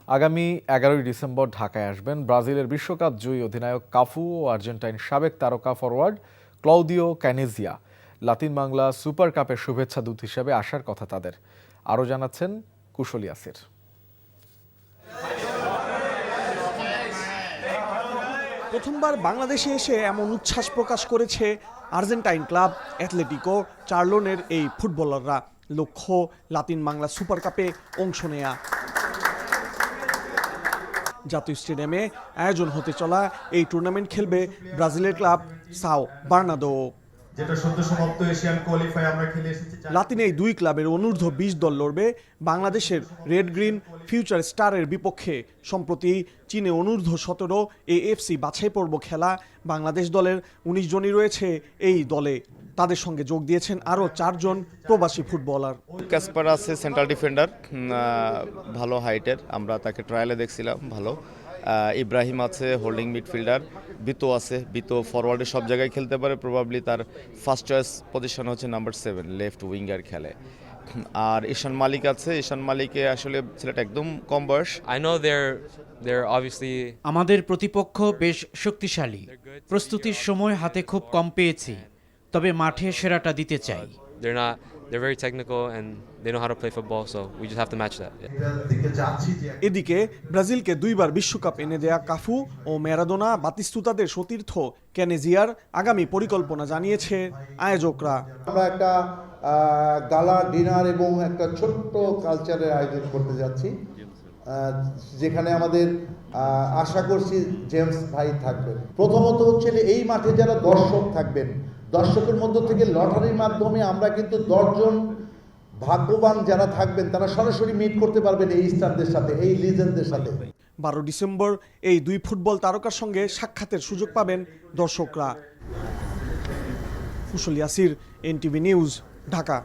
আগামী ১১ই ডিসেম্বর ঢাকায় আসবেন ব্রাজিলের বিশ্বকাপ জয়ী অধিনায়ক কাফু ও আর্জেন্টাইন সাবেক তারকা forward Claudio Caniggia. Latin Bangla super কাপের শুভেচ্ছা দূত হিসেবে আসার কথা তাদের। আরও জানাচ্ছেন কুশল ইয়াসির। প্রথমবার বাংলাদেশে এসে এমন উচ্ছ্বাস প্রকাশ করেছে আর্জেন্টাইন ক্লাব অ্যাথলেটিকো চার্লোনের এই ফুটবলাররা। লক্ষ্য লাতিন বাংলা সুপার কাপে অংশ নেয়া। জাতীয় স্টেডিয়ামে আয়োজন হতে চলা এই টুর্নামেন্ট খেলবে ব্রাজিলের ক্লাব সাও বার্নাদো। যেটা সদ্য সমাপ্ত এশিয়ান কোয়ালিফাই আমরা খেলে এসেছি। লাতিন এই দুই ক্লাবের অনূর্ধ্ব ২০ দল লড়বে বাংলাদেশের রেড গ্রিন ফিউচার স্টারের বিপক্ষে। সম্প্রতি চীনে অনূর্ধ্ব ১৭ এএফসি বাছাই পর্ব খেলা বাংলাদেশ দলের ১৯ জনই রয়েছে এই দলে। তাদের সঙ্গে যোগ দিয়েছেন আরও ৪ জন প্রবাসী ফুটবলার। ক্যাসপার আছে সেন্ট্রাল ডিফেন্ডার, ভালো হাইটের, আমরা তাকে ট্রায়ালে দেখছিলাম ভালো। ইব্রাহিম আছে হোল্ডিং মিডফিল্ডার, বিতো আছে, বিতো ফরওয়ার্ডে সব জায়গায় খেলতে পারে, প্রবাবলি তার ফার্স্ট চয়েস পজিশন হচ্ছে নাম্বার 7 লেফট উইঙ্গার খেলে। আর ঈশান মালিক আছে, ঈশান মালিকে আসলে ছেলেটা একদম কম বয়স। আমাদের প্রতিপক্ষ বেশ শক্তিশালী, প্রস্তুতির সময় হাতে খুব কম পেয়েছি, তবে মাঠে সেরাটা দিতে চাই। They're very technical and they know how to play football, so we just have to match that. এদিকে ব্রাজিলকে দুইবার বিশ্বকাপ এনে দেয়া কাফু ও ম্যারাডোনা বাতিস্তুতাদের সতীর্থ ক্যানেজিয়ার আগামী পরিকল্পনা জানিয়েছে আয়োজকরা। আমরা একটা গালা ডিনার এবং একটা ছোট্ট কালচারের আয়োজন করতে যাচ্ছি, যেখানে আমাদের আশা করছি জেমস ভাই থাকবেন। প্রথমত হচ্ছে এই মাঠে যারা দর্শক থাকবেন, দর্শকের মধ্য থেকে লটারির মাধ্যমে আমরা কিন্তু 10 জন ভাগ্যবান যারা থাকবেন তারা সরাসরি মিট করতে পারবেন এই স্টারদের সাথে, এই লিজেন্ডদের সাথে। 12 ডিসেম্বর এই দুই ফুটবল তারকার সঙ্গে সাক্ষাতের সুযোগ পাবেন দর্শকরা। কুশল ইয়াসির, এনটিভি নিউজ, ঢাকা।